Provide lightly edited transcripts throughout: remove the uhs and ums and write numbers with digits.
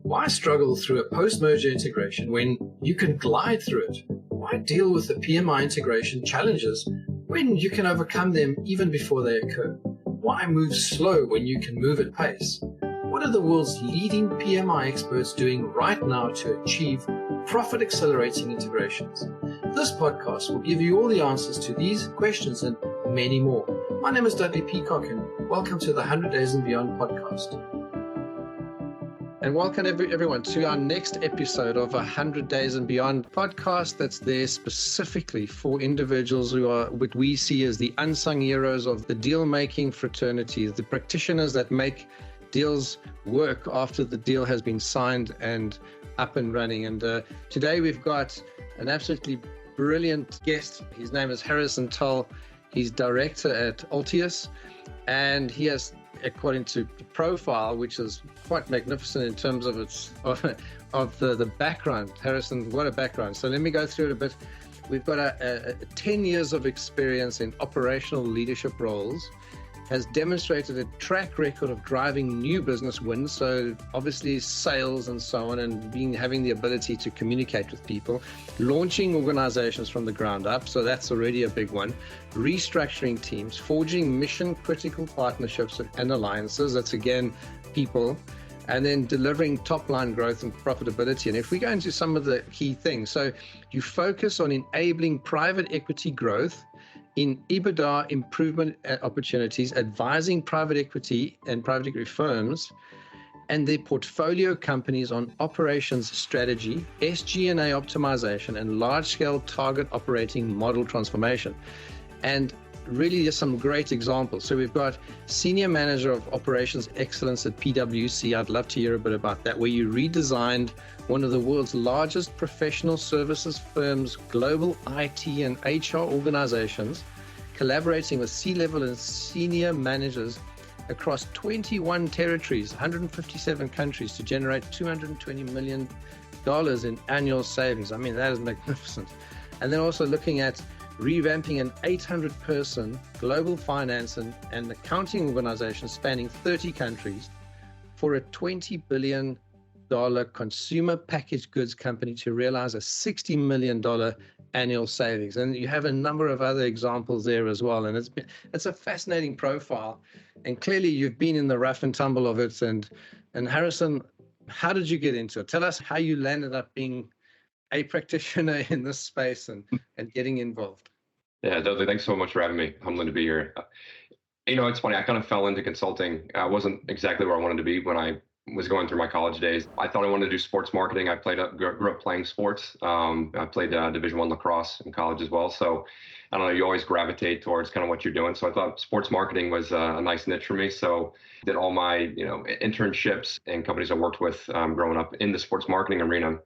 Why struggle through a post-merger integration when you can glide through it? Why deal with the PMI integration challenges when you can overcome them even before they occur? Why move slow when you can move at pace? What are the world's leading PMI experts doing right now to achieve profit-accelerating integrations? This podcast will give you all the answers to these questions and many more. My name is Dudley Peacock, and welcome to the 100 Days and Beyond podcast. And welcome everyone to our next episode of 100 Days and Beyond podcast that's there specifically for individuals who are what we see as the unsung heroes of the deal-making fraternity, the practitioners that make deals work after the deal has been signed and up and running. And today we've got an absolutely brilliant guest. His name is Harrison Tull. He's director at Altius, and he has, according to the profile, which is quite magnificent in terms of its of the background. Harrison, what a background. So let me go through it a bit. We've got a 10 years of experience in operational leadership roles, has demonstrated a track record of driving new business wins, so obviously sales and so on, and having the ability to communicate with people, launching organizations from the ground up, so that's already a big one, restructuring teams, forging mission-critical partnerships and alliances, that's again people, and then delivering top-line growth and profitability. And if we go into some of the key things, so you focus on enabling private equity growth in EBITDA improvement opportunities, advising private equity and private equity firms and their portfolio companies on operations strategy, SG&A optimization, and large-scale target operating model transformation. And really, there's some great examples. So we've got Senior Manager of Operations Excellence at PwC. I'd love to hear a bit about that, where you redesigned one of the world's largest professional services firms, global IT and HR organizations, collaborating with C-level and senior managers across 21 territories, 157 countries to generate $220 million in annual savings. I mean, that is magnificent. And then also looking at revamping an 800-person global finance and accounting organization spanning 30 countries for a $20 billion consumer packaged goods company to realize a $60 million annual savings. And you have a number of other examples there as well. And it's a fascinating profile. And clearly you've been in the rough and tumble of it. And Harrison, how did you get into it? Tell us how you landed up being a practitioner in this space and getting involved. Yeah, Dudley, thanks so much for having me. Humbling to be here. It's funny. I kind of fell into consulting. I wasn't exactly where I wanted to be when I was going through my college days. I thought I wanted to do sports marketing. I grew up playing sports. I played Division I lacrosse in college as well. So I don't know, you always gravitate towards kind of what you're doing. So I thought sports marketing was a nice niche for me. So did all my internships and companies I worked with growing up in the sports marketing arena.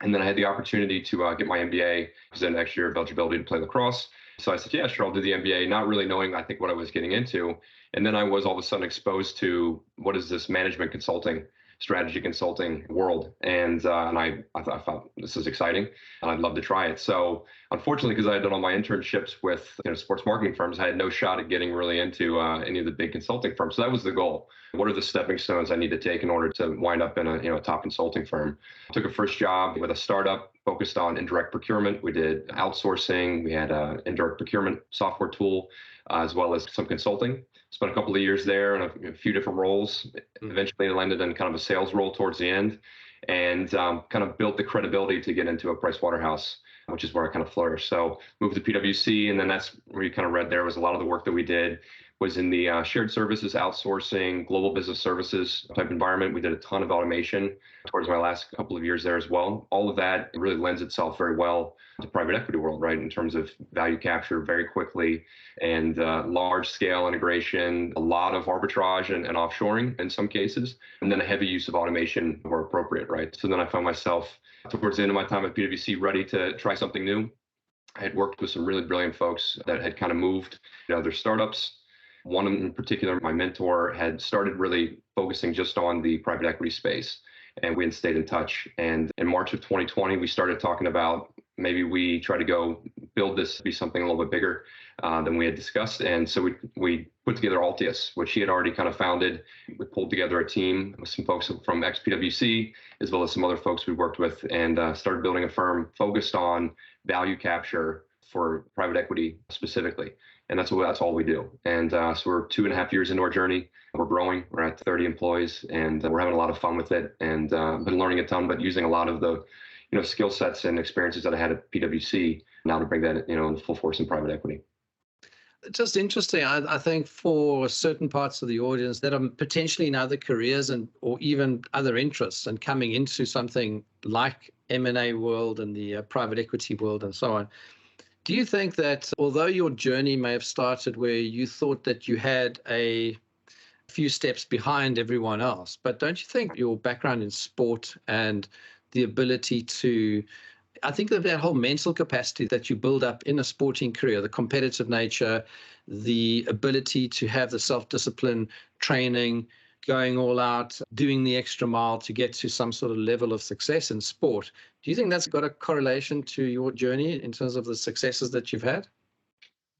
And then I had the opportunity to get my MBA, because then next year of eligibility to play lacrosse. So I said, yeah, sure, I'll do the MBA, not really knowing, I think, what I was getting into. And then I was all of a sudden exposed to what is this management consulting, strategy consulting world. And I thought this is exciting and I'd love to try it. So unfortunately, because I had done all my internships with sports marketing firms, I had no shot at getting really into any of the big consulting firms. So that was the goal. What are the stepping stones I need to take in order to wind up in a top consulting firm? I took a first job with a startup focused on indirect procurement. We did outsourcing. We had an indirect procurement software tool, as well as some consulting. Spent a couple of years there in a few different roles. Eventually landed in kind of a sales role towards the end, and kind of built the credibility to get into a Price Waterhouse, which is where I kind of flourished. So moved to PwC, and then that's where you kind of read there was a lot of the work that we did was in the shared services, outsourcing, global business services type environment. We did a ton of automation towards my last couple of years there as well. All of that really lends itself very well to private equity world, right? In terms of value capture very quickly and large scale integration, a lot of arbitrage and offshoring in some cases, and then a heavy use of automation where appropriate, right? So then I found myself towards the end of my time at PwC ready to try something new. I had worked with some really brilliant folks that had kind of moved to other startups. One in particular, my mentor, had started really focusing just on the private equity space. and we had stayed in touch. And in March of 2020, we started talking about maybe we try to go build this to be something a little bit bigger than we had discussed. And so we put together Altius, which he had already kind of founded. We pulled together a team with some folks from ex-PwC, as well as some other folks we worked with, and started building a firm focused on value capture for private equity specifically. And that's all we do. And so we're 2.5 years into our journey. We're growing. We're at 30 employees, and we're having a lot of fun with it, and been learning a ton, but using a lot of the skill sets and experiences that I had at PwC now to bring that in full force in private equity. Just interesting. I think for certain parts of the audience that are potentially in other careers or even other interests and coming into something like M&A world and the private equity world and so on, do you think that although your journey may have started where you thought that you had a few steps behind everyone else, but don't you think your background in sport and the ability to, I think that whole mental capacity that you build up in a sporting career, the competitive nature, the ability to have the self-discipline, training, going all out, doing the extra mile to get to some sort of level of success in sport. Do you think that's got a correlation to your journey in terms of the successes that you've had?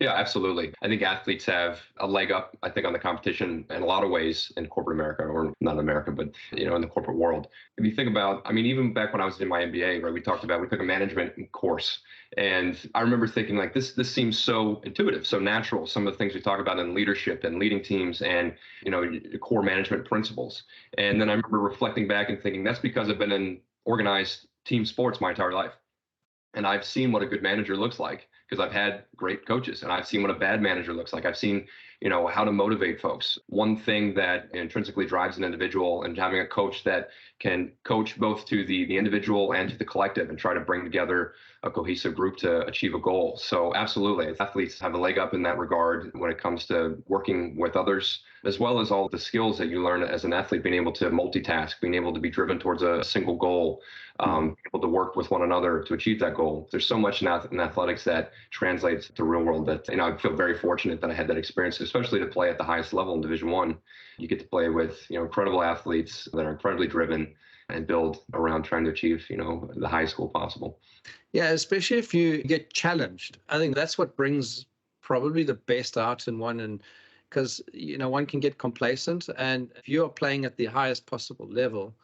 Yeah, absolutely. I think athletes have a leg up, I think, on the competition in a lot of ways in corporate America, or not America, but in the corporate world. If you think about, even back when I was in my MBA, right, we took a management course, and I remember thinking like this seems so intuitive, so natural. Some of the things we talk about in leadership and leading teams, and core management principles. And then I remember reflecting back and thinking that's because I've been in organized team sports my entire life. And I've seen what a good manager looks like because I've had great coaches, and I've seen what a bad manager looks like. I've seen, how to motivate folks. One thing that intrinsically drives an individual, and having a coach that can coach both to the individual and to the collective and try to bring together a cohesive group to achieve a goal. So absolutely, athletes have a leg up in that regard when it comes to working with others, as well as all the skills that you learn as an athlete, being able to multitask, being able to be driven towards a single goal, able to work with one another to achieve that goal. There's so much in athletics that translates to real world that, I feel very fortunate that I had that experience, especially to play at the highest level in Division I. You get to play with, incredible athletes that are incredibly driven and build around trying to achieve, the highest goal possible. Yeah, especially if you get challenged. I think that's what brings probably the best out in one, and because, one can get complacent, and if you're playing at the highest possible level,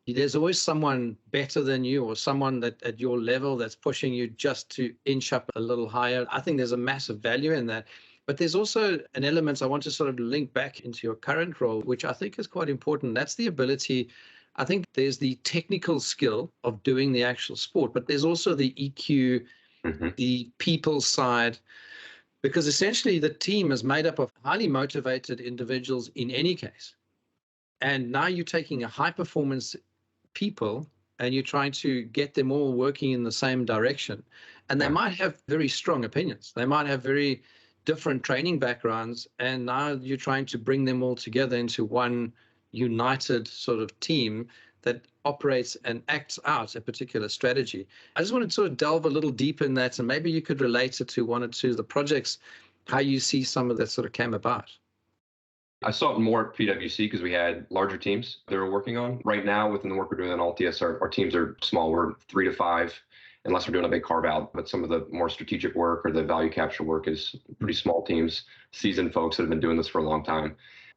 there's always someone better than you or someone that at your level that's pushing you just to inch up a little higher. I think there's a massive value in that. But there's also an element I want to sort of link back into your current role, which I think is quite important. That's the ability. I think there's the technical skill of doing the actual sport, but there's also the EQ, the people side, because essentially the team is made up of highly motivated individuals in any case. And now you're taking a high performance people and you're trying to get them all working in the same direction. And they might have very strong opinions. They might have very different training backgrounds. And now you're trying to bring them all together into one united sort of team that operates and acts out a particular strategy. I just wanted to sort of delve a little deeper in that, and maybe you could relate it to one or two of the projects, how you see some of that sort of came about. I saw it more at PwC because we had larger teams that we're working on. Right now, within the work we're doing on Altius, our teams are small. We're 3 to 5, unless we're doing a big carve out. But some of the more strategic work or the value capture work is pretty small teams, seasoned folks that have been doing this for a long time.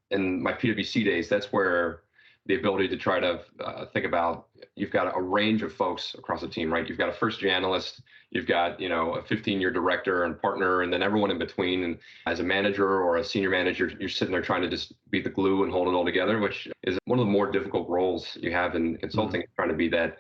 In my PwC days, that's where the ability to try to think about, you've got a range of folks across the team, right? You've got a first-year analyst, you've got, a 15-year director and partner, and then everyone in between. And as a manager or a senior manager, you're sitting there trying to just be the glue and hold it all together, which is one of the more difficult roles you have in consulting, trying to be that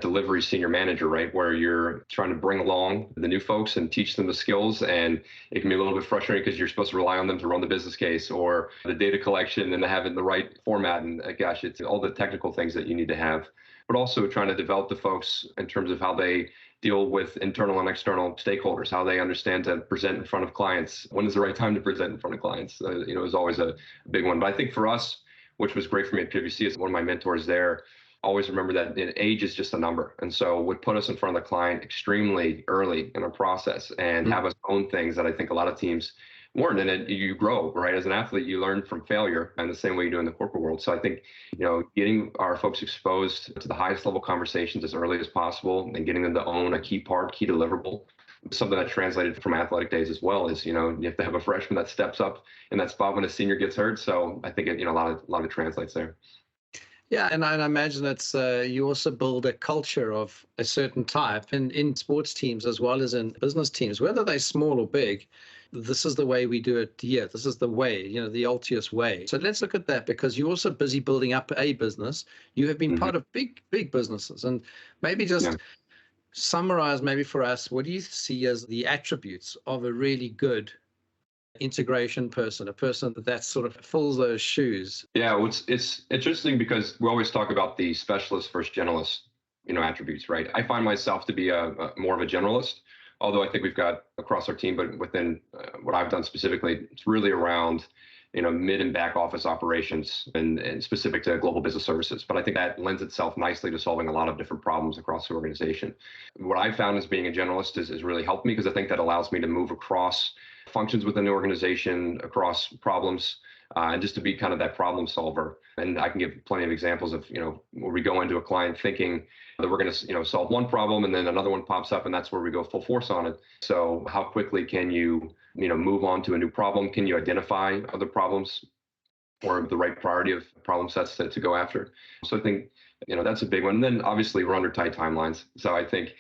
delivery senior manager, right? Where you're trying to bring along the new folks and teach them the skills. And it can be a little bit frustrating because you're supposed to rely on them to run the business case or the data collection and have it in the right format. And gosh, it's all the technical things that you need to have, but also trying to develop the folks in terms of how they deal with internal and external stakeholders, how they understand to present in front of clients. When is the right time to present in front of clients? Is always a big one. But I think for us, which was great for me at PwC, is one of my mentors there, always remember that age is just a number. And so would put us in front of the client extremely early in our process and have us own things that I think a lot of teams weren't. And you grow, right? As an athlete, you learn from failure and the same way you do in the corporate world. So I think, getting our folks exposed to the highest level conversations as early as possible and getting them to own a key deliverable. Something that translated from athletic days as well is, you have to have a freshman that steps up in that spot when a senior gets hurt. So I think a lot of it translates there. Yeah, and I imagine it's you also build a culture of a certain type in sports teams as well as in business teams, whether they're small or big. This is the way we do it here. This is the way, the Altius way. So let's look at that, because you're also busy building up a business. You have been part of big businesses, and maybe just summarize maybe for us, what do you see as the attributes of a really good integration person, a person that sort of fills those shoes? Yeah, well, it's interesting because we always talk about the specialist versus generalist, attributes, right? I find myself to be a more of a generalist, although I think we've got across our team, but within what I've done specifically, it's really around, mid and back office operations and specific to global business services. But I think that lends itself nicely to solving a lot of different problems across the organization. What I found as being a generalist is really helped me, because I think that allows me to move across functions within the organization, across problems, and just to be kind of that problem solver. And I can give plenty of examples of, where we go into a client thinking that we're going to, solve one problem, and then another one pops up, and that's where we go full force on it. So how quickly can you, move on to a new problem? Can you identify other problems or the right priority of problem sets to go after? So I think, that's a big one. And then obviously we're under tight timelines. So I think,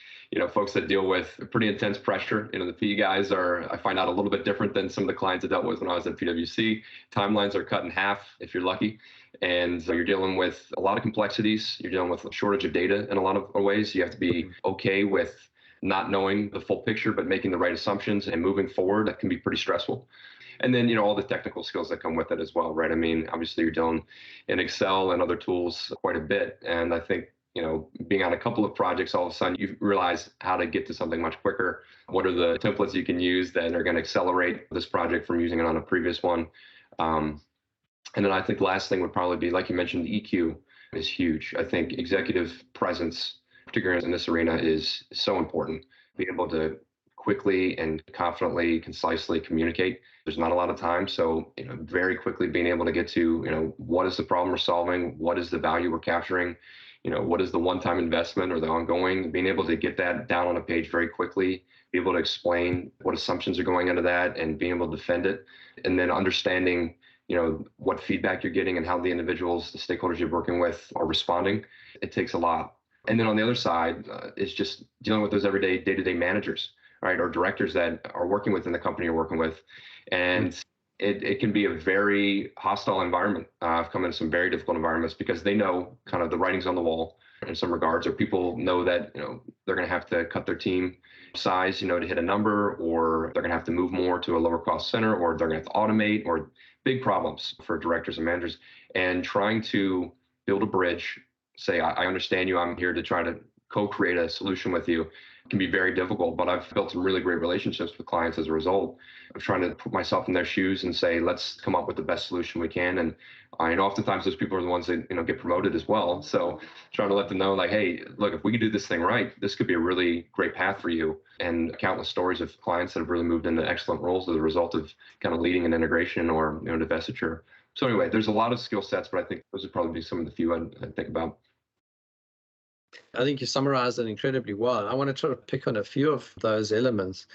folks that deal with pretty intense pressure, the PE guys I find out a little bit different than some of the clients I dealt with when I was at PwC. Timelines are cut in half if you're lucky. And so you're dealing with a lot of complexities. You're dealing with a shortage of data in a lot of ways. You have to be okay with not knowing the full picture, but making the right assumptions and moving forward. That can be pretty stressful. And then, all the technical skills that come with it as well, right? I mean, obviously you're dealing in Excel and other tools quite a bit. And I think, being on a couple of projects, all of a sudden you realize how to get to something much quicker. What are the templates you can use that are going to accelerate this project from using it on a previous one? And then I think the last thing would probably be, like you mentioned, the EQ is huge. I think executive presence, particularly in this arena, is so important. Being able to quickly and confidently, concisely communicate. There's not a lot of time. So, very quickly being able to get to, what is the problem we're solving? What is the value we're capturing? What is the one-time investment or the ongoing? Being able to get that down on a page very quickly, be able to explain what assumptions are going into that and being able to defend it. And then understanding, what feedback you're getting and how the individuals, the stakeholders you're working with are responding. It takes a lot. And then on the other side is just dealing with those everyday day-to-day managers, right? Or directors that are working within the company you're working with. And it can be a very hostile environment. I've come into some very difficult environments because they know kind of the writing's on the wall in some regards, or people know that, they're going to have to cut their team size, to hit a number, or they're going to have to move more to a lower cost center, or they're going to have to automate, or big problems for directors and managers. And trying to build a bridge, say, I understand you, I'm here to try to co-create a solution with you, can be very difficult, but I've built some really great relationships with clients as a result of trying to put myself in their shoes and say, let's come up with the best solution we can. And oftentimes those people are the ones that, get promoted as well. So trying to let them know, like, hey, look, if we could do this thing right, this could be a really great path for you. And countless stories of clients that have really moved into excellent roles as a result of kind of leading an integration or, divestiture. So anyway, there's a lot of skill sets, but I think those would probably be some of the few I'd think about. I think you summarized it incredibly well. I want to try to pick on a few of those elements.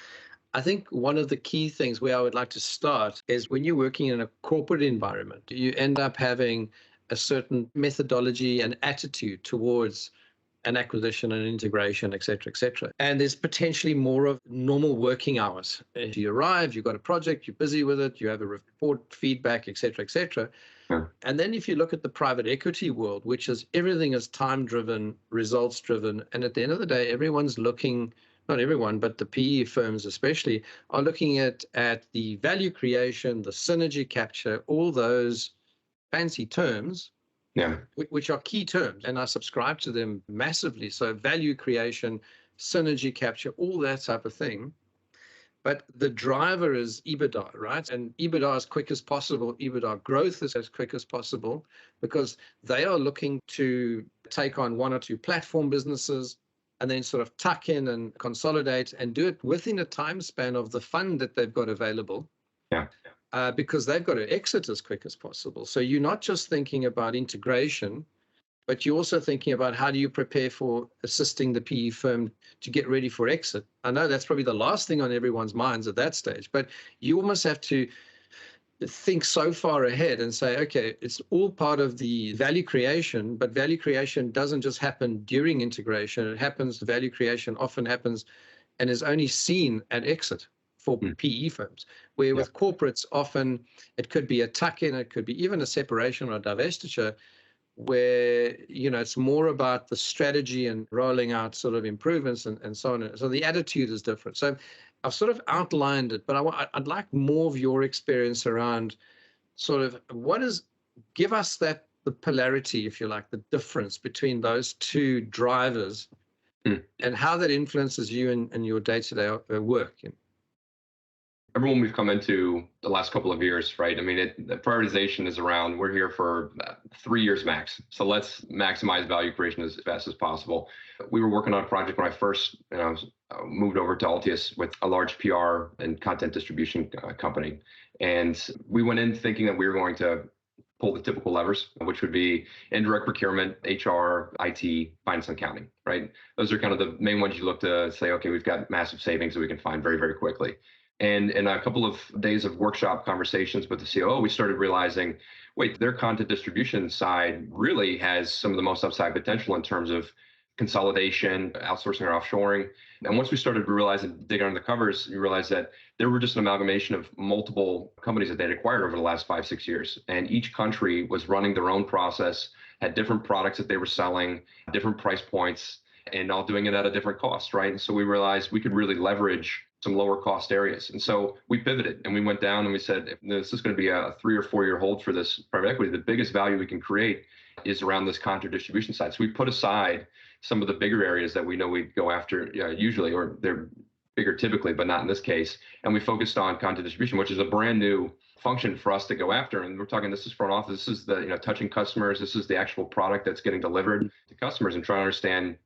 I think one of the key things where I would like to start is when you're working in a corporate environment, you end up having a certain methodology and attitude towards an acquisition and integration, et cetera, et cetera. And there's potentially more of normal working hours. If you arrive, you've got a project, you're busy with it, you have a report, feedback, et cetera, et cetera. Yeah. And then if you look at the private equity world, which is everything is time-driven, results-driven, and at the end of the day, everyone's looking, not everyone, but the PE firms especially, are looking at the value creation, the synergy capture, all those fancy terms, yeah, which are key terms, and I subscribe to them massively. So value creation, synergy capture, all that type of thing. But the driver is EBITDA, right? And EBITDA as quick as possible, EBITDA growth is as quick as possible, because they are looking to take on one or two platform businesses and then sort of tuck in and consolidate and do it within a time span of the fund that they've got available. Yeah. Because they've got to exit as quick as possible. So you're not just thinking about integration, but you're also thinking about how do you prepare for assisting the PE firm to get ready for exit. I know that's probably the last thing on everyone's minds at that stage, but you almost have to think so far ahead and say, okay, it's all part of the value creation, but value creation doesn't just happen during integration. It happens, value creation often happens and is only seen at exit for PE firms, where with corporates, often it could be a tuck-in, it could be even a separation or a divestiture, where, it's more about the strategy and rolling out sort of improvements and so on. So the attitude is different. So I've sort of outlined it, but I'd like more of your experience around sort of give us the polarity, if you like, the difference between those two drivers and how that influences you and your day-to-day work. Everyone we've come into the last couple of years, right? I mean, the prioritization is around, we're here for 3 years max. So let's maximize value creation as fast as possible. We were working on a project when I first moved over to Altius with a large PR and content distribution company. And we went in thinking that we were going to pull the typical levers, which would be indirect procurement, HR, IT, finance and accounting, right? Those are kind of the main ones you look to say, okay, we've got massive savings that we can find very, very quickly. And in a couple of days of workshop conversations with the COO, we started realizing, wait, their content distribution side really has some of the most upside potential in terms of consolidation, outsourcing or offshoring. And once we started to realize and dig under the covers, we realized that there were just an amalgamation of multiple companies that they'd acquired over the last 5-6 years. And each country was running their own process, had different products that they were selling, different price points, and all doing it at a different cost, right? And so we realized we could really leverage some lower cost areas. And so we pivoted and we went down and we said, if this is going to be a 3 or 4 year hold for this private equity, the biggest value we can create is around this content distribution side. So we put aside some of the bigger areas that we know we go after usually, or they're bigger typically, but not in this case. And we focused on content distribution, which is a brand new function for us to go after. And we're talking, this is front office, this is the touching customers, this is the actual product that's getting delivered to customers, and trying to understand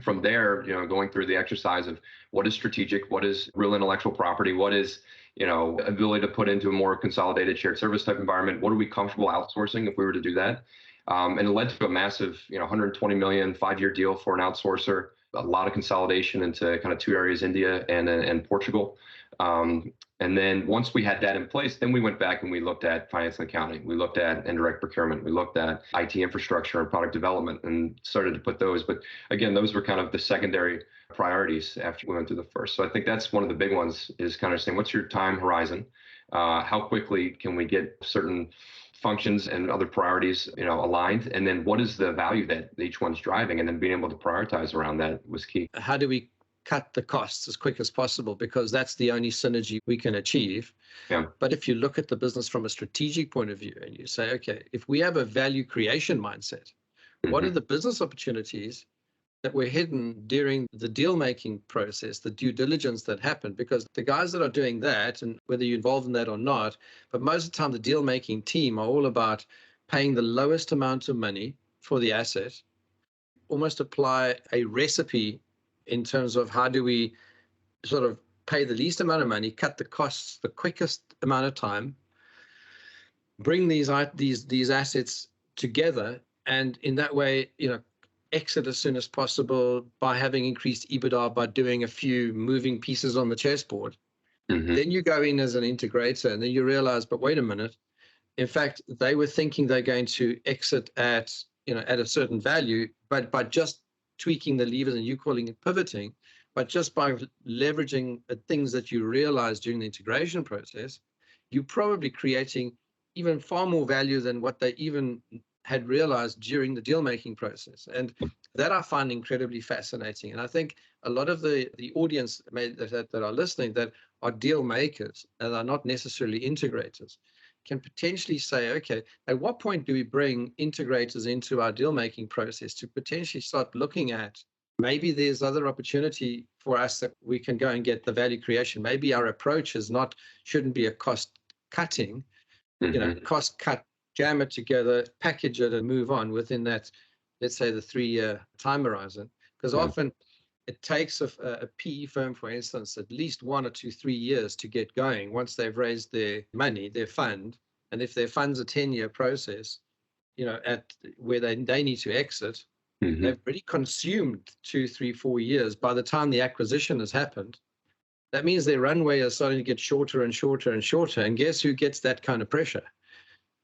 from there, going through the exercise of what is strategic, what is real intellectual property, what is, ability to put into a more consolidated shared service type environment, what are we comfortable outsourcing if we were to do that? And it led to a massive, $120 million 5-year deal for an outsourcer, a lot of consolidation into kind of 2 areas, India and Portugal. And then once we had that in place, then we went back and we looked at finance and accounting. We looked at indirect procurement. We looked at IT infrastructure and product development and started to put those. But again, those were kind of the secondary priorities after we went through the first. So I think that's one of the big ones, is kind of saying, what's your time horizon? How quickly can we get certain functions and other priorities, aligned? And then what is the value that each one's driving? And then being able to prioritize around that was key. How do we cut the costs as quick as possible? Because that's the only synergy we can achieve. Yeah. But if you look at the business from a strategic point of view and you say, okay, if we have a value creation mindset, what are the business opportunities that were hidden during the deal-making process, the due diligence that happened? Because the guys that are doing that, and whether you're involved in that or not, but most of the time the deal-making team are all about paying the lowest amount of money for the asset, almost apply a recipe in terms of how do we sort of pay the least amount of money, cut the costs the quickest amount of time, bring these assets together, and in that way, exit as soon as possible by having increased EBITDA by doing a few moving pieces on the chessboard. Then you go in as an integrator, and then you realize, but wait a minute, in fact, they were thinking they're going to exit at a certain value, but by just tweaking the levers, and you calling it pivoting, but just by leveraging the things that you realize during the integration process, you're probably creating even far more value than what they even had realized during the deal-making process. And that I find incredibly fascinating. And I think a lot of the audience that are listening that are deal makers and are not necessarily integrators can potentially say, okay, at what point do we bring integrators into our deal-making process to potentially start looking at, maybe there's other opportunity for us that we can go and get the value creation. Maybe our approach shouldn't be a cost cutting, cost cut, jam it together, package it, and move on within that, let's say, the 3-year time horizon. Because often it takes a PE firm, for instance, at least 1 or 2, 3 years to get going once they've raised their money, their fund. And if their fund's a 10-year process, at where they need to exit, they've already consumed 2, 3, 4 years. By the time the acquisition has happened, that means their runway is starting to get shorter and shorter and shorter. And guess who gets that kind of pressure?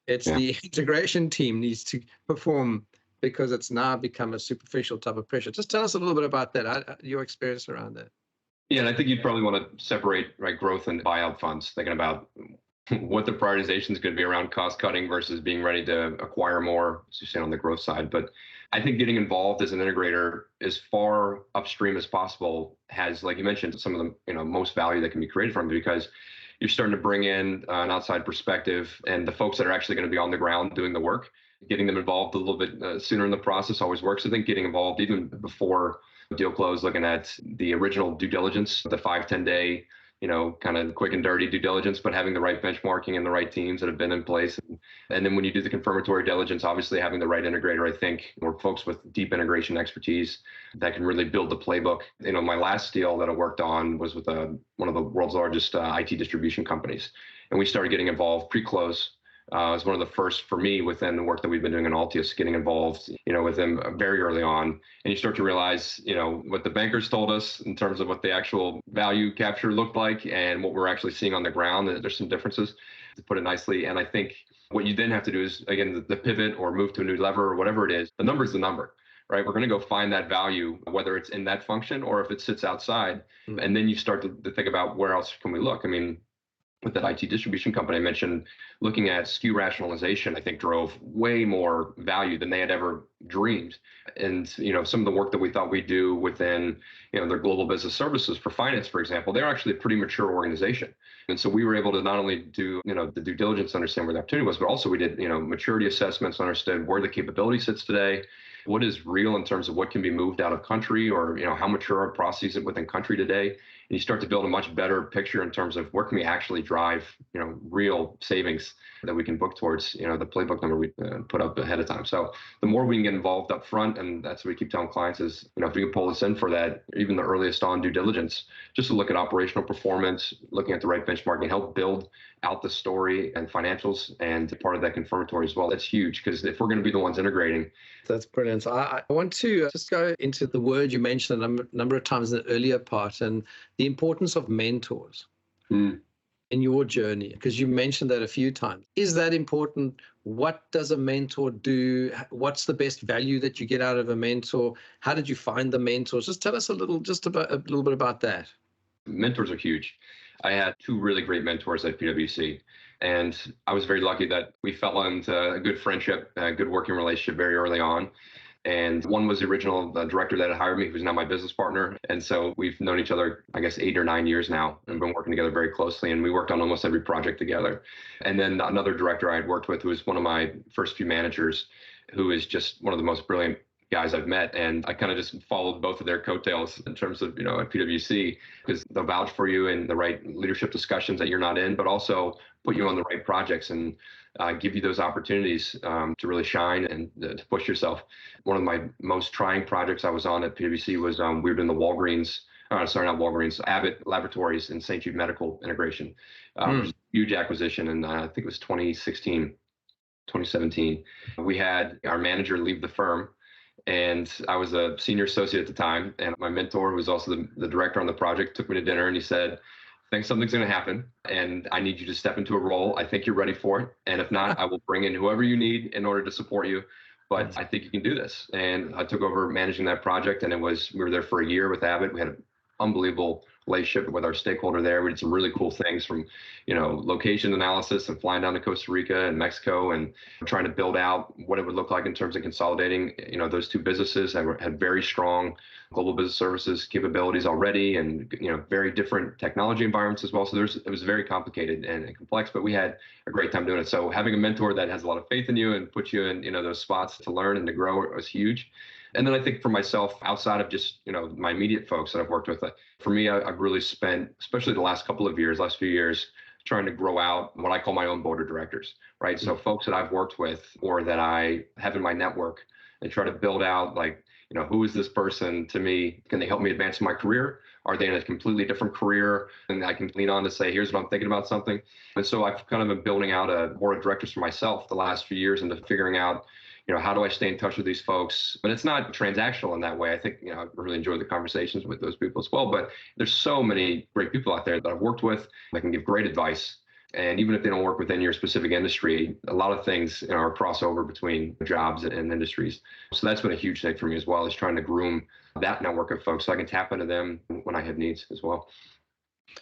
It's the integration team needs to perform, because it's now become a superficial type of pressure. Just tell us a little bit about that, your experience around that. Yeah, and I think you'd probably want to separate growth and buyout funds, thinking about what the prioritization is going to be around cost cutting versus being ready to acquire more, as you say, on the growth side. But I think getting involved as an integrator as far upstream as possible has, like you mentioned, some of the most value that can be created from it, because you're starting to bring in an outside perspective, and the folks that are actually going to be on the ground doing the work, getting them involved a little bit sooner in the process always works. I think getting involved even before deal close, looking at the original due diligence, the 5-10 day, kind of quick and dirty due diligence, but having the right benchmarking and the right teams that have been in place. And then when you do the confirmatory diligence, obviously having the right integrator, I think, or folks with deep integration expertise that can really build the playbook. My last deal that I worked on was with one of the world's largest IT distribution companies. And we started getting involved pre-close. It was one of the first for me within the work that we've been doing in Altius, getting involved, with them very early on. And you start to realize, what the bankers told us in terms of what the actual value capture looked like and what we're actually seeing on the ground. There's some differences, to put it nicely. And I think what you then have to do is, again, the pivot or move to a new lever or whatever it is, the number is the number, right? We're going to go find that value, whether it's in that function or if it sits outside. And then you start to think about where else can we look? I mean, with that IT distribution company I mentioned, looking at SKU rationalization, I think drove way more value than they had ever dreamed. And, some of the work that we thought we'd do within, their global business services for finance, for example, they're actually a pretty mature organization. And so we were able to not only do, the due diligence, understand where the opportunity was, but also we did, maturity assessments, understood where the capability sits today, what is real in terms of what can be moved out of country, or, how mature our processes within country today. And you start to build a much better picture in terms of where can we actually drive, real savings that we can book towards, the playbook number we put up ahead of time. So the more we can get involved up front, and that's what we keep telling clients is, if we can pull this in for that, even the earliest on due diligence, just to look at operational performance, looking at the right benchmarking, help build out the story and financials, and part of that confirmatory as well. That's huge, because if we're going to be the ones integrating. That's brilliant. So I want to just go into the word you mentioned a number of times in the earlier part, and the importance of mentors in your journey, because you mentioned that a few times. Is that important? What does a mentor do? What's the best value that you get out of a mentor? How did you find the mentors? Just tell us a little bit about that. Mentors are huge. I had 2 really great mentors at PwC, and I was very lucky that we fell into a good friendship, a good working relationship very early on. And one was the original director that had hired me, who's now my business partner. And so we've known each other, I guess, 8 or 9 years now, and been working together very closely. And we worked on almost every project together. And then another director I had worked with, who was one of my first few managers, who is just one of the most brilliant guys I've met. And I kind of just followed both of their coattails in terms of, at PwC, because they'll vouch for you in the right leadership discussions that you're not in, but also put you on the right projects and give you those opportunities to really shine and to push yourself. One of my most trying projects I was on at PwC was we were in the Abbott Laboratories and St. Jude Medical integration. Huge acquisition, and I think it was 2016, 2017. We had our manager leave the firm, and I was a senior associate at the time. And my mentor, who was also the director on the project, took me to dinner, and he said, I think something's going to happen, and I need you to step into a role. I think you're ready for it. And if not, I will bring in whoever you need in order to support you. But I think you can do this. And I took over managing that project, and we were there for a year with Abbott. We had an unbelievable relationship with our stakeholder there. We did some really cool things, from, location analysis and flying down to Costa Rica and Mexico, and trying to build out what it would look like in terms of consolidating, those 2 businesses that had very strong global business services capabilities already, and, very different technology environments as well. So it was very complicated and complex, but we had a great time doing it. So having a mentor that has a lot of faith in you and puts you in, those spots to learn and to grow was huge. And then I think for myself, outside of just, my immediate folks that I've worked with, for me, I've really spent, especially the last few years, trying to grow out what I call my own board of directors, right? So folks that I've worked with or that I have in my network and try to build out like, who is this person to me? Can they help me advance in my career? Are they in a completely different career? And I can lean on to say, here's what I'm thinking about something. And so I've kind of been building out a board of directors for myself the last few years into figuring out, how do I stay in touch with these folks? But it's not transactional in that way. I think, I really enjoy the conversations with those people as well. But there's so many great people out there that I've worked with that can give great advice. And even if they don't work within your specific industry, a lot of things are crossover between jobs and industries. So that's been a huge thing for me as well, is trying to groom that network of folks so I can tap into them when I have needs as well.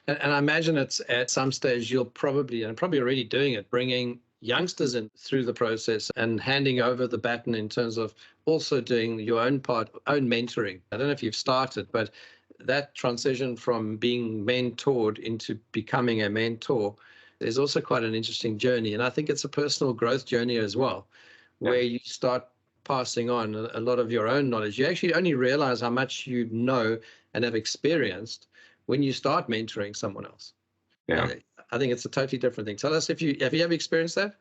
And I imagine it's at some stage you'll probably already doing it, bringing youngsters in through the process and handing over the baton in terms of also doing your own mentoring. I don't know if you've started, but that transition from being mentored into becoming a mentor is also quite an interesting journey. And I think it's a personal growth journey as well, where you start passing on a lot of your own knowledge. You actually only realize how much you know and have experienced when you start mentoring someone else. Yeah. I think it's a totally different thing. Tell us have you ever experienced that?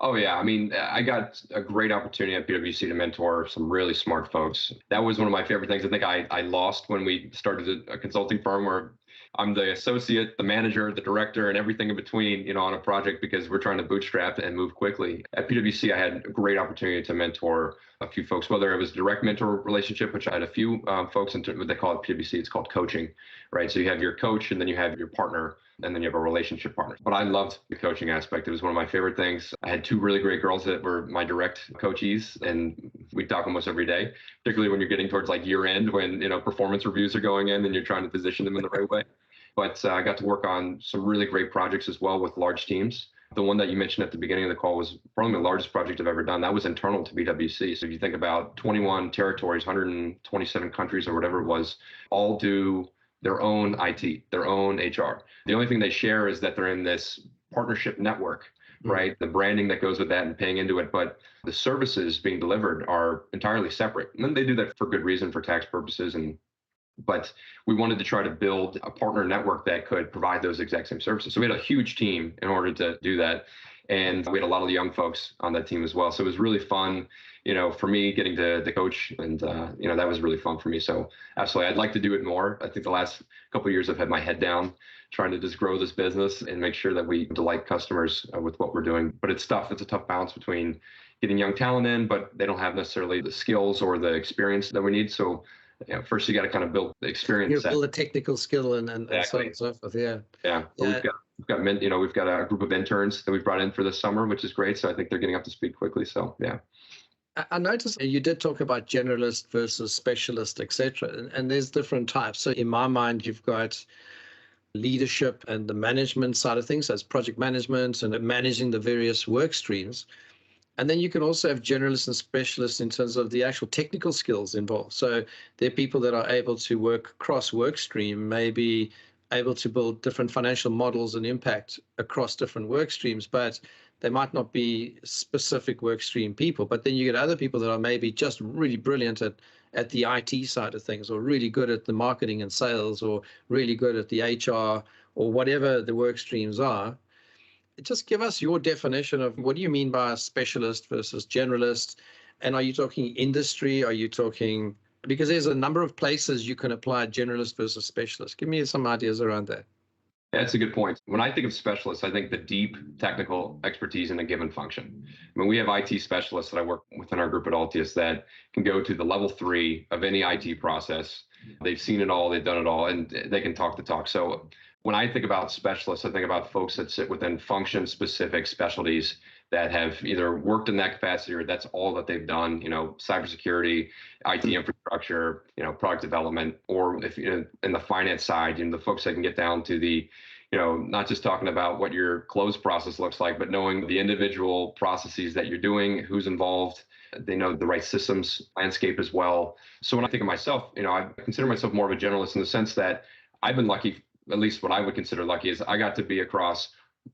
Oh, yeah. I mean, I got a great opportunity at PwC to mentor some really smart folks. That was one of my favorite things. I think I lost when we started a consulting firm where I'm the associate, the manager, the director, and everything in between, on a project because we're trying to bootstrap and move quickly. At PwC, I had a great opportunity to mentor a few folks, whether it was a direct mentor relationship, which I had a few folks into what they call at PwC, it's called coaching, right? So you have your coach and then you have your partner and then you have a relationship partner. But I loved the coaching aspect. It was one of my favorite things. I had two really great girls that were my direct coachees, and we talk almost every day, particularly when you're getting towards like year end when, performance reviews are going in and you're trying to position them in the right way. But I got to work on some really great projects as well with large teams. The one that you mentioned at the beginning of the call was probably the largest project I've ever done. That was internal to PwC. So if you think about 21 territories, 127 countries or whatever it was, all do their own IT, their own HR. The only thing they share is that they're in this partnership network, right? The branding that goes with that and paying into it. But the services being delivered are entirely separate. And then they do that for good reason, for tax purposes. But we wanted to try to build a partner network that could provide those exact same services. So we had a huge team in order to do that. And we had a lot of the young folks on that team as well. So it was really fun, for me getting to coach and, that was really fun for me. So absolutely, I'd like to do it more. I think the last couple of years I've had my head down trying to just grow this business and make sure that we delight customers with what we're doing. But it's tough. It's a tough balance between getting young talent in, but they don't have necessarily the skills or the experience that we need. So first you got to kind of build the experience. Build a technical skill and exactly. So on and so forth. Yeah. Yeah. But we've got a group of interns that we've brought in for this summer, which is great. So I think they're getting up to speed quickly. So yeah. I noticed you did talk about generalist versus specialist, etc. And there's different types. So in my mind, you've got leadership and the management side of things. That's project management and managing the various work streams. And then you can also have generalists and specialists in terms of the actual technical skills involved. So there are people that are able to work across work stream, maybe able to build different financial models and impact across different work streams, but they might not be specific work stream people. But then you get other people that are maybe just really brilliant at the IT side of things, or really good at the marketing and sales, or really good at the HR, or whatever the work streams are. Just give us your definition of what do you mean by a specialist versus generalist? And are you talking industry? Are you talking, because there's a number of places you can apply generalist versus specialist. Give me some ideas around that. That's a good point. When I think of specialists, I think the deep technical expertise in a given function. I mean, we have IT specialists that I work within our group at Altius that can go to the level 3 of any IT process. They've seen it all, they've done it all, and they can talk the talk. So when I think about specialists, I think about folks that sit within function-specific specialties that have either worked in that capacity or that's all that they've done, cybersecurity, IT infrastructure, product development, or if in the finance side, the folks that can get down to the, not just talking about what your close process looks like, but knowing the individual processes that you're doing, who's involved. They know the right systems landscape as well. So when I think of myself, I consider myself more of a generalist in the sense that I've been lucky. At least what I would consider lucky is I got to be across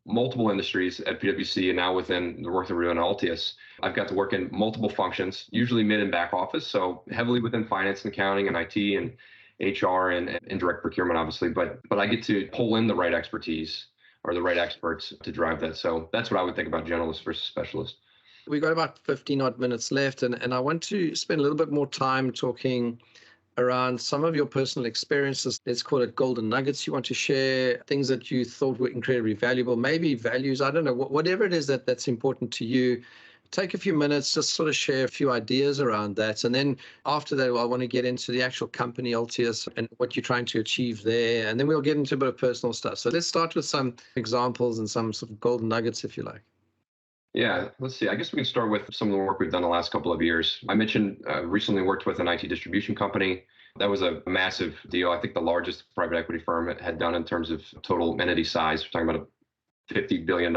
multiple industries at PwC, and now within the work that we're doing at Altius, I've got to work in multiple functions, usually mid and back office, so heavily within finance and accounting and IT and HR and indirect procurement, obviously, but I get to pull in the right expertise or the right experts to drive that. So that's what I would think about generalist versus specialist. We've got about 15 odd minutes left, and I want to spend a little bit more time talking around some of your personal experiences. Let's call it golden nuggets you want to share, things that you thought were incredibly valuable, maybe values, I don't know, whatever it is that's important to you. Take a few minutes, just sort of share a few ideas around that. And then after that, I want to get into the actual company, Altius, and what you're trying to achieve there. And then we'll get into a bit of personal stuff. So let's start with some examples and some sort of golden nuggets, if you like. Yeah, let's see. I guess we can start with some of the work we've done the last couple of years. I mentioned recently worked with an IT distribution company. That was a massive deal. I think the largest private equity firm it had done in terms of total entity size. We're talking about a $50 billion,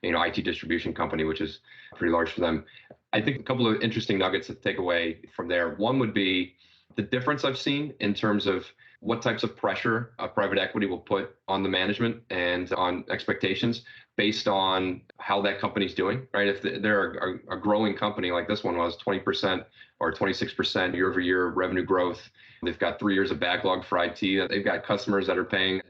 IT distribution company, which is pretty large for them. I think a couple of interesting nuggets to take away from there. One would be the difference I've seen in terms of what types of pressure a private equity will put on the management and on expectations based on how that company's doing, right? If they're a growing company like this one was, 20% or 26% year over year revenue growth, they've got 3 years of backlog for IT, they've got customers that are paying,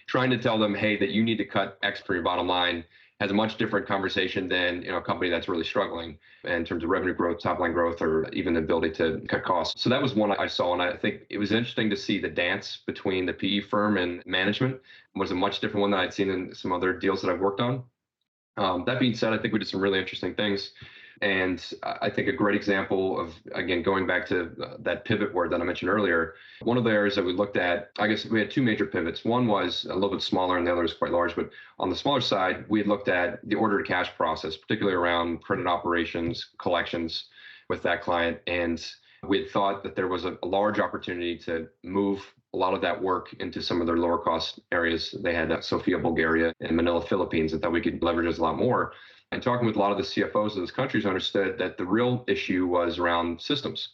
trying to tell them, hey, that you need to cut X for your bottom line has a much different conversation than a company that's really struggling in terms of revenue growth, top line growth, or even the ability to cut costs. So that was one I saw, and I think it was interesting to see the dance between the PE firm and management. It was a much different one that I'd seen in some other deals that I've worked on. That being said, I think we did some really interesting things. And I think a great example of, again, going back to that pivot word that I mentioned earlier, one of the areas that we looked at, I guess we had two major pivots. One was a little bit smaller and the other was quite large. But on the smaller side, we had looked at the order to cash process, particularly around credit operations, collections with that client. And we had thought that there was a large opportunity to move a lot of that work into some of their lower cost areas. They had Sofia, Bulgaria, and Manila, Philippines, and that we could leverage us a lot more. And talking with a lot of the CFOs of those countries, understood that the real issue was around systems.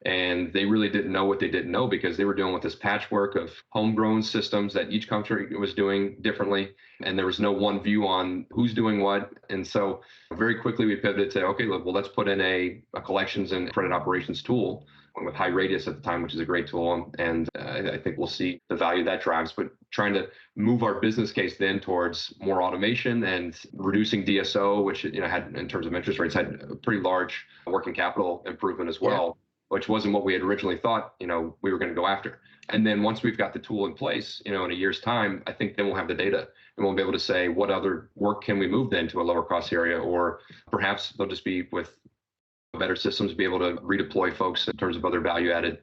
And they really didn't know what they didn't know because they were dealing with this patchwork of homegrown systems that each country was doing differently. And there was no one view on who's doing what. And so very quickly we pivoted to, okay, well, let's put in a collections and credit operations tool with High Radius at the time, which is a great tool. And I think we'll see the value that drives, but trying to move our business case then towards more automation and reducing DSO, which had, in terms of interest rates, had a pretty large working capital improvement as well, which wasn't what we had originally thought, we were going to go after. And then once we've got the tool in place, in a year's time, I think then we'll have the data and we'll be able to say what other work can we move then to a lower cost area, or perhaps they'll just be with better systems, be able to redeploy folks in terms of other value added,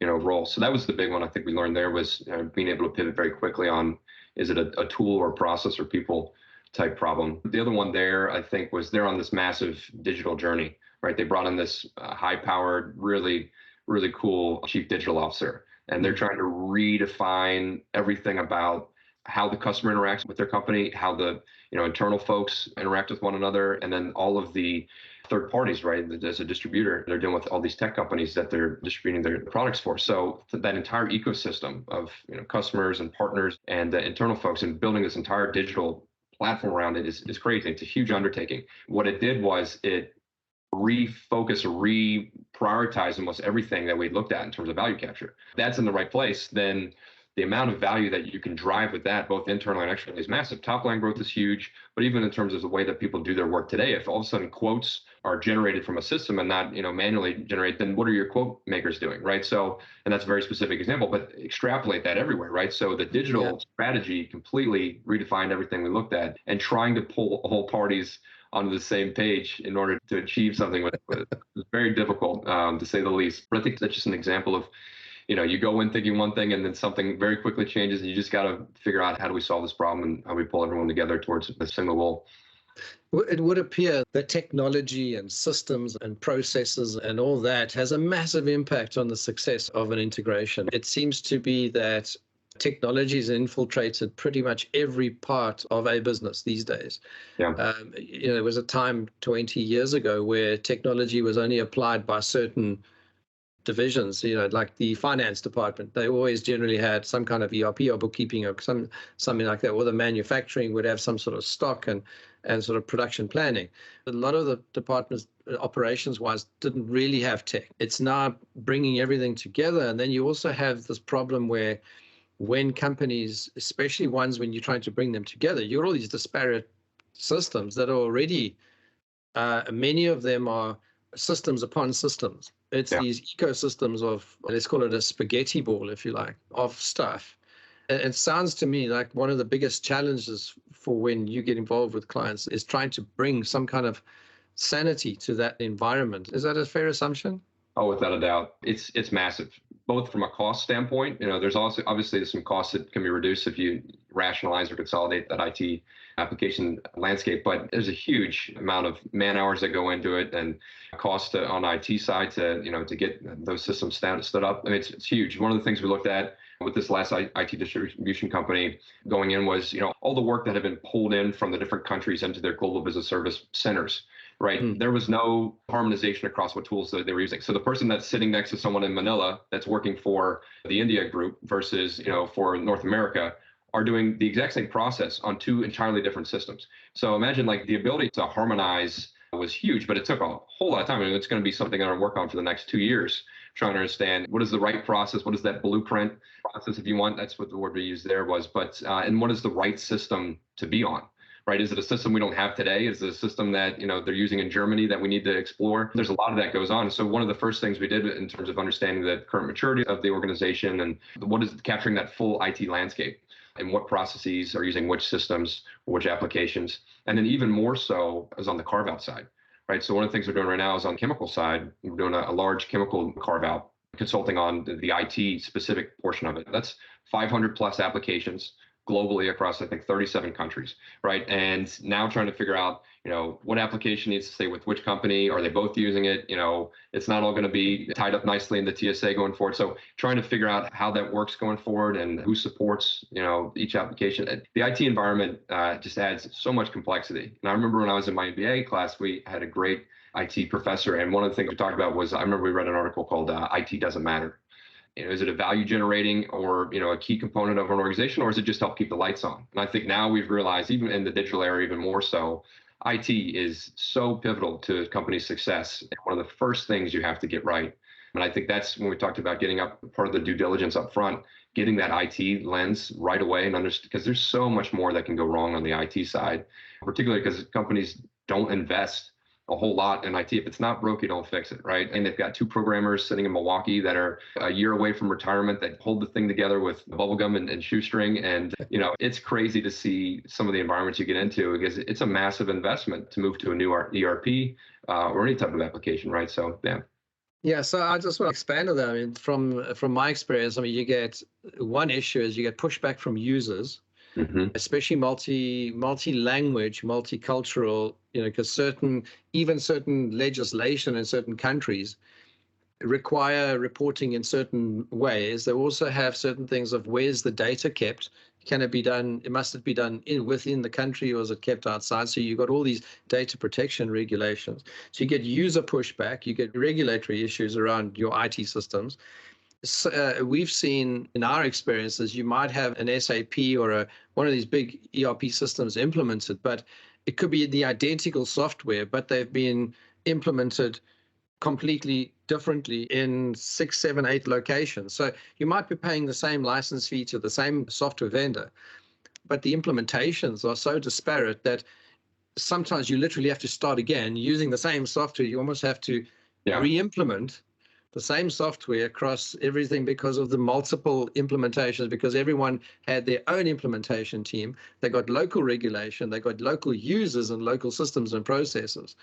roles. So that was the big one I think we learned there was being able to pivot very quickly on, is it a tool or a process or people type problem? The other one there, I think, was they're on this massive digital journey, right? They brought in this high powered, really, really cool chief digital officer, and they're trying to redefine everything about how the customer interacts with their company, how the internal folks interact with one another, and then all of the third parties, right? As a distributor, they're dealing with all these tech companies that they're distributing their products for. So that entire ecosystem of customers and partners and the internal folks, and building this entire digital platform around it is crazy. It's a huge undertaking. What it did was it refocused or reprioritized almost everything that we looked at in terms of value capture. That's in the right place, then the amount of value that you can drive with that, both internally and externally, is massive. Top line growth is huge, but even in terms of the way that people do their work today, if all of a sudden quotes are generated from a system and not manually generate, then what are your quote makers doing, right? So, and that's a very specific example, but extrapolate that everywhere, right? So the digital strategy completely redefined everything we looked at, and trying to pull whole parties onto the same page in order to achieve something with it was very difficult, to say the least. But I think that's just an example of, you go in thinking one thing and then something very quickly changes, and you just got to figure out how do we solve this problem and how we pull everyone together towards a single goal. It would appear that technology and systems and processes and all that has a massive impact on the success of an integration. It seems to be that technology has infiltrated pretty much every part of a business these days. There was a time 20 years ago where technology was only applied by certain divisions, like the finance department. They always generally had some kind of ERP or bookkeeping or something like that, or the manufacturing would have some sort of stock and sort of production planning. A lot of the departments, operations-wise, didn't really have tech. It's now bringing everything together, and then you also have this problem where when companies, especially ones when you're trying to bring them together, you're all these disparate systems that are already Many of them are systems upon systems. It's these ecosystems of, let's call it a spaghetti ball, if you like, of stuff. It sounds to me like one of the biggest challenges for when you get involved with clients is trying to bring some kind of sanity to that environment. Is that a fair assumption? Oh, without a doubt. It's massive, both from a cost standpoint. There's also obviously some costs that can be reduced if you rationalize or consolidate that IT application landscape, but there's a huge amount of man hours that go into it and cost on IT side to get those systems stood up. I mean, it's huge. One of the things we looked at with this last IT distribution company going in was, all the work that had been pulled in from the different countries into their global business service centers. Right. There was no harmonization across what tools that they were using. So the person that's sitting next to someone in Manila that's working for the India group versus, for North America are doing the exact same process on two entirely different systems. So imagine like the ability to harmonize was huge, but it took a whole lot of time. And it's going to be something I'm going to work on for the next 2 years, trying to understand what is the right process, what is that blueprint process, if you want, that's what the word we used there was, but and what is the right system to be on? Right? Is it a system we don't have today? Is it a system that they're using in Germany that we need to explore? There's a lot of that goes on. So one of the first things we did in terms of understanding the current maturity of the organization and what is capturing that full IT landscape and what processes are using which systems, which applications, and then even more so is on the carve out side. Right? So one of the things we're doing right now is on the chemical side. We're doing a large chemical carve out, consulting on the IT specific portion of it. That's 500 plus applications globally across, I think, 37 countries, right? And now trying to figure out, what application needs to stay with which company. Are they both using it? It's not all going to be tied up nicely in the TSA going forward. So trying to figure out how that works going forward and who supports, each application. The IT environment just adds so much complexity. And I remember when I was in my MBA class, we had a great IT professor. And one of the things we talked about was, I remember we read an article called IT Doesn't Matter. Is it a value generating or, a key component of an organization, or is it just help keep the lights on? And I think now we've realized, even in the digital era, even more so, IT is so pivotal to a company's success. And one of the first things you have to get right. And I think that's when we talked about getting up part of the due diligence up front, getting that IT lens right away and understand, because there's so much more that can go wrong on the IT side, particularly because companies don't invest a whole lot in IT. If it's not broke, you don't fix it, right? And they've got two programmers sitting in Milwaukee that are a year away from retirement that hold the thing together with bubblegum and shoestring. And, it's crazy to see some of the environments you get into because it's a massive investment to move to a new ERP or any type of application, right? So, yeah. Yeah, so I just want to expand on that. I mean, from my experience, you get one issue is you get pushback from users. Mm-hmm. Especially multi-language, multicultural, because certain legislation in certain countries require reporting in certain ways. They also have certain things of where's the data kept? Can it be done? Must it be done within the country, or is it kept outside? So you've got all these data protection regulations. So you get user pushback, you get regulatory issues around your IT systems. So, we've seen in our experiences, you might have an SAP or one of these big ERP systems implemented, but it could be the identical software, but they've been implemented completely differently in 6, 7, 8 locations. So you might be paying the same license fee to the same software vendor, but the implementations are so disparate that sometimes you literally have to start again using the same software. You almost have to re-implement the same software across everything because of the multiple implementations, because everyone had their own implementation team. They got local regulation, they got local users and local systems and processes.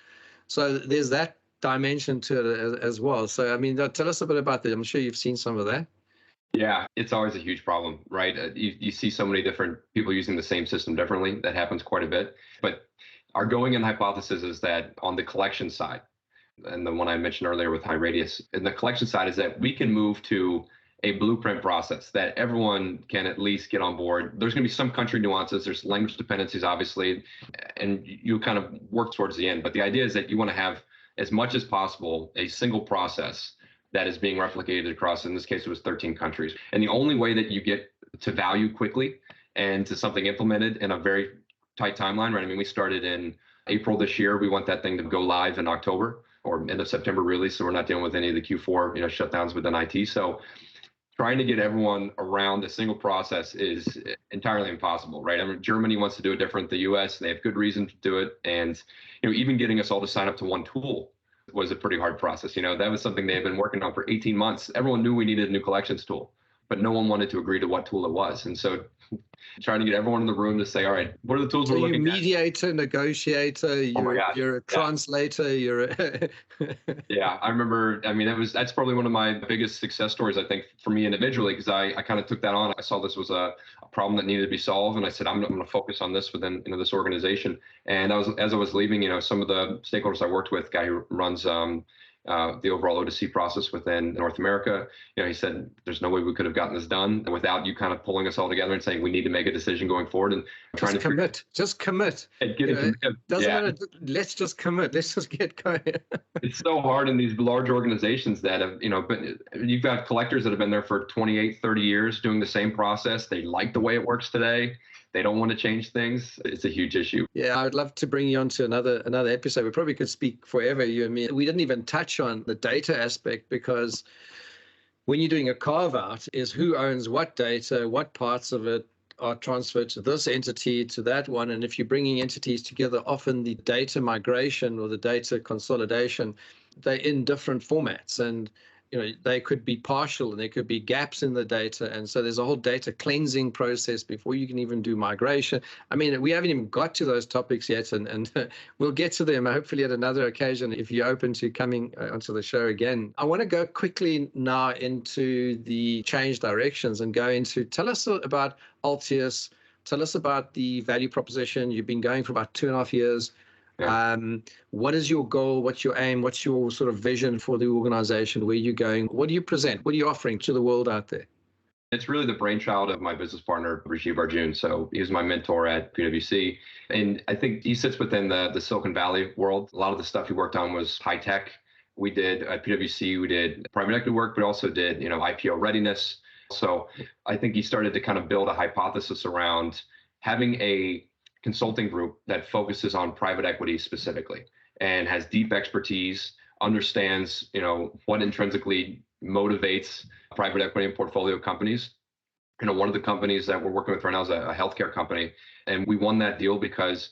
So there's that dimension to it as well. So, tell us a bit about that. I'm sure you've seen some of that. Yeah, it's always a huge problem, right? You see so many different people using the same system differently. That happens quite a bit. But our going in hypothesis is that on the collection side, and the one I mentioned earlier with high radius, and the collection side is that we can move to a blueprint process that everyone can at least get on board. There's going to be some country nuances. There's language dependencies, obviously, and you kind of work towards the end. But the idea is that you want to have, as much as possible, a single process that is being replicated across, in this case, it was 13 countries. And the only way that you get to value quickly and to something implemented in a very tight timeline, right? We started in April this year. We want that thing to go live in October or end of September, really. So we're not dealing with any of the Q4, shutdowns within IT. So trying to get everyone around a single process is entirely impossible, right? I mean, Germany wants to do it different than the US, and they have good reason to do it. And, even getting us all to sign up to one tool was a pretty hard process. That was something they had been working on for 18 months. Everyone knew we needed a new collections tool, but no one wanted to agree to what tool it was. And so trying to get everyone in the room to say, all right, what are the tools we're looking at? Mediator, negotiator, you're a translator, you're a Yeah, I remember. I mean, that's probably one of my biggest success stories, I think, for me individually, because I kind of took that on. I saw this was a problem that needed to be solved, and I said, I'm going to focus on this within this organization. And as I was leaving, some of the stakeholders I worked with, guy who runs the overall O2C process within North America, he said, there's no way we could have gotten this done without you kind of pulling us all together and saying we need to make a decision going forward and trying to just commit. And get it. Doesn't matter. Let's just commit. Let's just get going. It's so hard in these large organizations that have, but you've got collectors that have been there for 28, 30 years doing the same process. They like the way it works today. They don't want to change things. It's a huge issue. Yeah, I would love to bring you on to another episode. We probably could speak forever, you and me. We didn't even touch on the data aspect, because when you're doing a carve out is who owns what data, what parts of it are transferred to this entity, to that one. And if you're bringing entities together, often the data migration or the data consolidation, they're in different formats. And they could be partial and there could be gaps in the data. And so there's a whole data cleansing process before you can even do migration. I mean, we haven't even got to those topics yet, and we'll get to them hopefully at another occasion if you're open to coming onto the show again. I want to go quickly now into the change directions and go into, tell us about Altius, tell us about the value proposition. You've been going for about 2.5 years. What is your goal? What's your aim? What's your sort of vision for the organization? Where are you going? What do you present? What are you offering to the world out there? It's really the brainchild of my business partner, Rajiv Arjun. So he was my mentor at PwC. And I think he sits within the Silicon Valley world. A lot of the stuff he worked on was high tech. We did at PwC, we did private equity work, but also did, IPO readiness. So I think he started to kind of build a hypothesis around having a consulting group that focuses on private equity specifically and has deep expertise, understands, what intrinsically motivates private equity and portfolio companies. One of the companies that we're working with right now is a healthcare company. And we won that deal because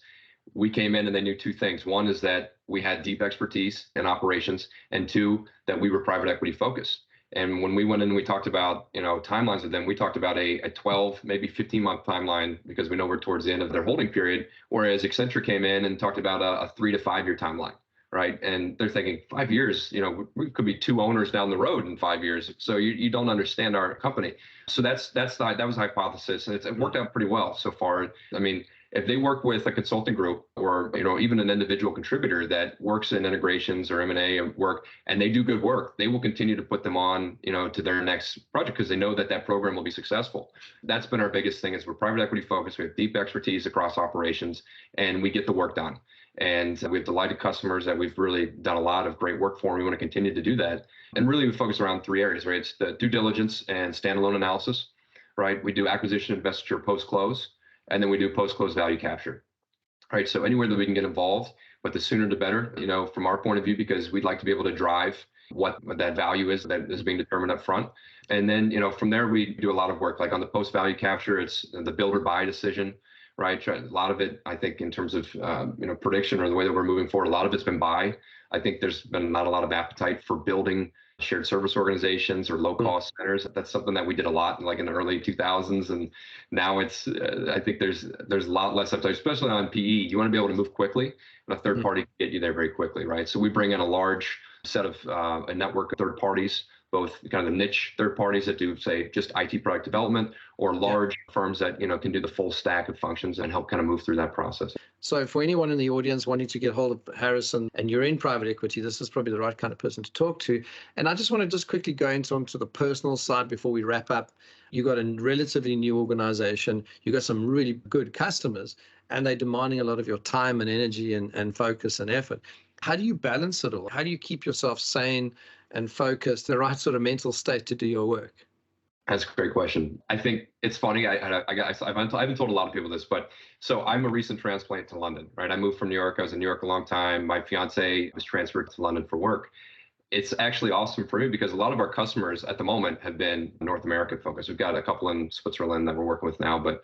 we came in and they knew two things. One is that we had deep expertise in operations, and two, that we were private equity focused. And when we went in and we talked about, timelines with them, we talked about a 12, maybe 15-month timeline, because we know we're towards the end of their holding period. Whereas Accenture came in and talked about a 3 to 5 year timeline, right? And they're thinking 5 years, we could be 2 owners down the road in 5 years. So you don't understand our company. So that was the hypothesis, and it worked out pretty well so far. I mean, if they work with a consulting group or even an individual contributor that works in integrations or M&A work, and they do good work, they will continue to put them on to their next project because they know that program will be successful. That's been our biggest thing, is we're private equity focused. We have deep expertise across operations, and we get the work done. And we have delighted customers that we've really done a lot of great work for, and we want to continue to do that. And really we focus around 3 areas, right? It's the due diligence and standalone analysis, right? We do acquisition, divestiture, post-close. And then we do post-close value capture, right? So anywhere that we can get involved, but the sooner the better, from our point of view, because we'd like to be able to drive what that value is that is being determined up front. And then, from there, we do a lot of work, like on the post-value capture, it's the build or buy decision, right? A lot of it, I think, in terms of, prediction or the way that we're moving forward, a lot of it's been buy. I think there's been not a lot of appetite for building shared service organizations or low-cost centers. That's something that we did a lot in the early 2000s, and now it's. I think there's a lot less appetite, especially on PE. You want to be able to move quickly, and a third party can get you there very quickly, right? So we bring in a large set of a network of third parties, both kind of the niche third parties that do, say, just IT product development, or large firms that can do the full stack of functions and help kind of move through that process. So for anyone in the audience wanting to get hold of Harrison, and you're in private equity, this is probably the right kind of person to talk to. And I just want to quickly go onto the personal side before we wrap up. You got a relatively new organization. You got some really good customers, and they're demanding a lot of your time and energy and focus and effort. How do you balance it all? How do you keep yourself sane and focused, the right sort of mental state to do your work? That's a great question. I think it's funny. I haven't told a lot of people this, but so I'm a recent transplant to London, right? I moved from New York. I was in New York a long time. My fiance was transferred to London for work. It's actually awesome for me because a lot of our customers at the moment have been North America focused. We've got a couple in Switzerland that we're working with now, but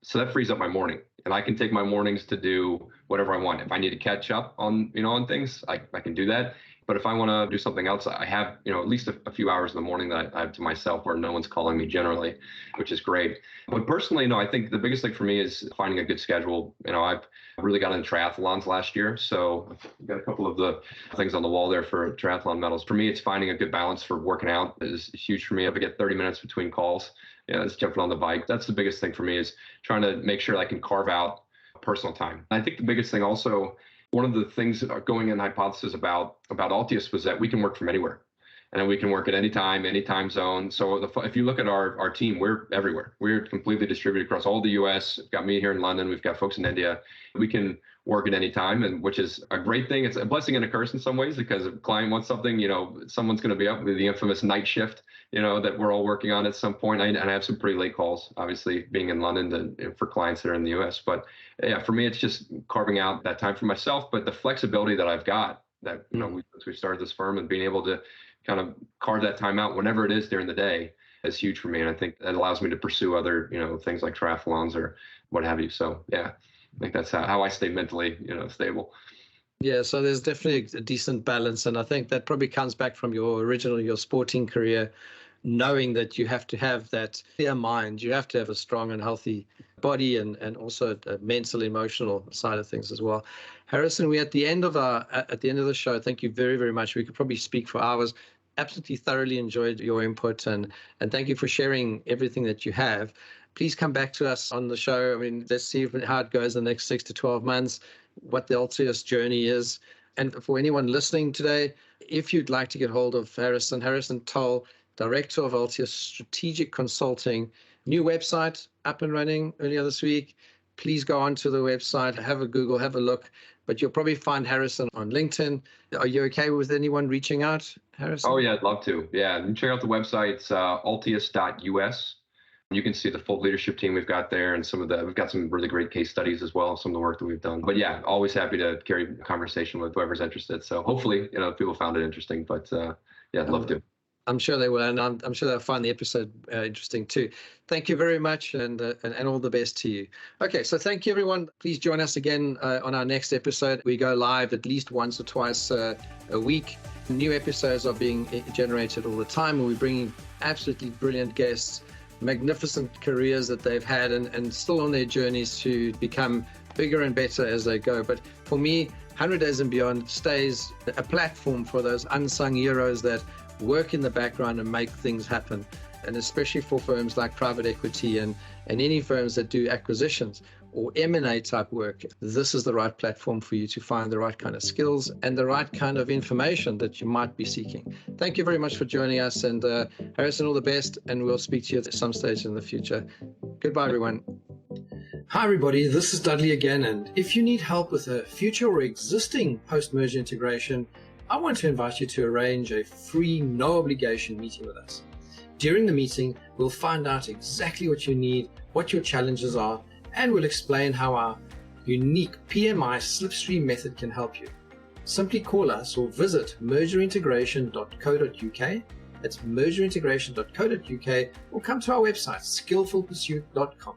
so that frees up my morning, and I can take my mornings to do whatever I want. If I need to catch up on on things, I can do that. But if I want to do something else, I have at least a few hours in the morning that I have to myself where no one's calling me generally, which is great. But personally, I think the biggest thing for me is finding a good schedule. I've really got into triathlons last year, so I've got a couple of the things on the wall there for triathlon medals. For me, it's finding a good balance for working out is huge for me. If I get 30 minutes between calls, it's jumping on the bike. That's the biggest thing for me, is trying to make sure that I can carve out personal time. I think the biggest thing also, one of the things that are going in hypothesis about Altius was that we can work from anywhere, and we can work at any time, any time zone. So if you look at our team, we're everywhere. We're completely distributed across all the US. We've got me here in London. We've got folks in India. We can work at any time, and which is a great thing. It's a blessing and a curse in some ways, because if a client wants something, someone's going to be up with the infamous night shift, that we're all working on at some point. And I have some pretty late calls, obviously, being in London for clients that are in the US. But yeah, for me, it's just carving out that time for myself. But the flexibility that I've got, that since we started this firm, and being able to kind of carve that time out whenever it is during the day is huge for me. And I think that allows me to pursue other, things like triathlons or what have you. So yeah, I think that's how I stay mentally, stable. Yeah, so there's definitely a decent balance. And I think that probably comes back from your sporting career, knowing that you have to have that clear mind. You have to have a strong and healthy body, and also a mental, emotional side of things as well. Harrison, we're at the end of the show. Thank you very, very much. We could probably speak for hours. Absolutely thoroughly enjoyed your input, and thank you for sharing everything that you have. Please come back to us on the show. Let's see how it goes in the next 6 to 12 months, what the Altius journey is. And for anyone listening today, if you'd like to get hold of Harrison Tull, Director of Altius Strategic Consulting, new website up and running earlier this week. Please go onto the website, have a Google, have a look. But you'll probably find Harrison on LinkedIn. Are you okay with anyone reaching out, Harrison? Oh, yeah, I'd love to. Yeah, and check out the website. It's altius.us. You can see the full leadership team we've got there, and we've got some really great case studies as well, some of the work that we've done. But yeah, always happy to carry a conversation with whoever's interested. So hopefully, people found it interesting. But yeah, I'd love to. I'm sure they will, and I'm sure they'll find the episode interesting too. Thank you very much, and all the best to you. Okay, so thank you, everyone. Please join us again on our next episode. We go live at least once or twice a week. New episodes are being generated all the time, and we're bringing absolutely brilliant guests, magnificent careers that they've had, and still on their journeys to become bigger and better as they go. But for me, 100 Days and Beyond stays a platform for those unsung heroes that work in the background and make things happen. And especially for firms like private equity and any firms that do acquisitions or M&A type work, this is the right platform for you to find the right kind of skills and the right kind of information that you might be seeking. Thank you very much for joining us, and Harrison, all the best, and we'll speak to you at some stage in the future. Goodbye, everyone. Hi, everybody. This is Dudley again, and if you need help with a future or existing post-merger integration, I want to invite you to arrange a free, no obligation meeting with us. During the meeting, we'll find out exactly what you need, what your challenges are, and we'll explain how our unique PMI slipstream method can help you. Simply call us or visit mergerintegration.co.uk. That's mergerintegration.co.uk, or come to our website, skillfulpursuit.com.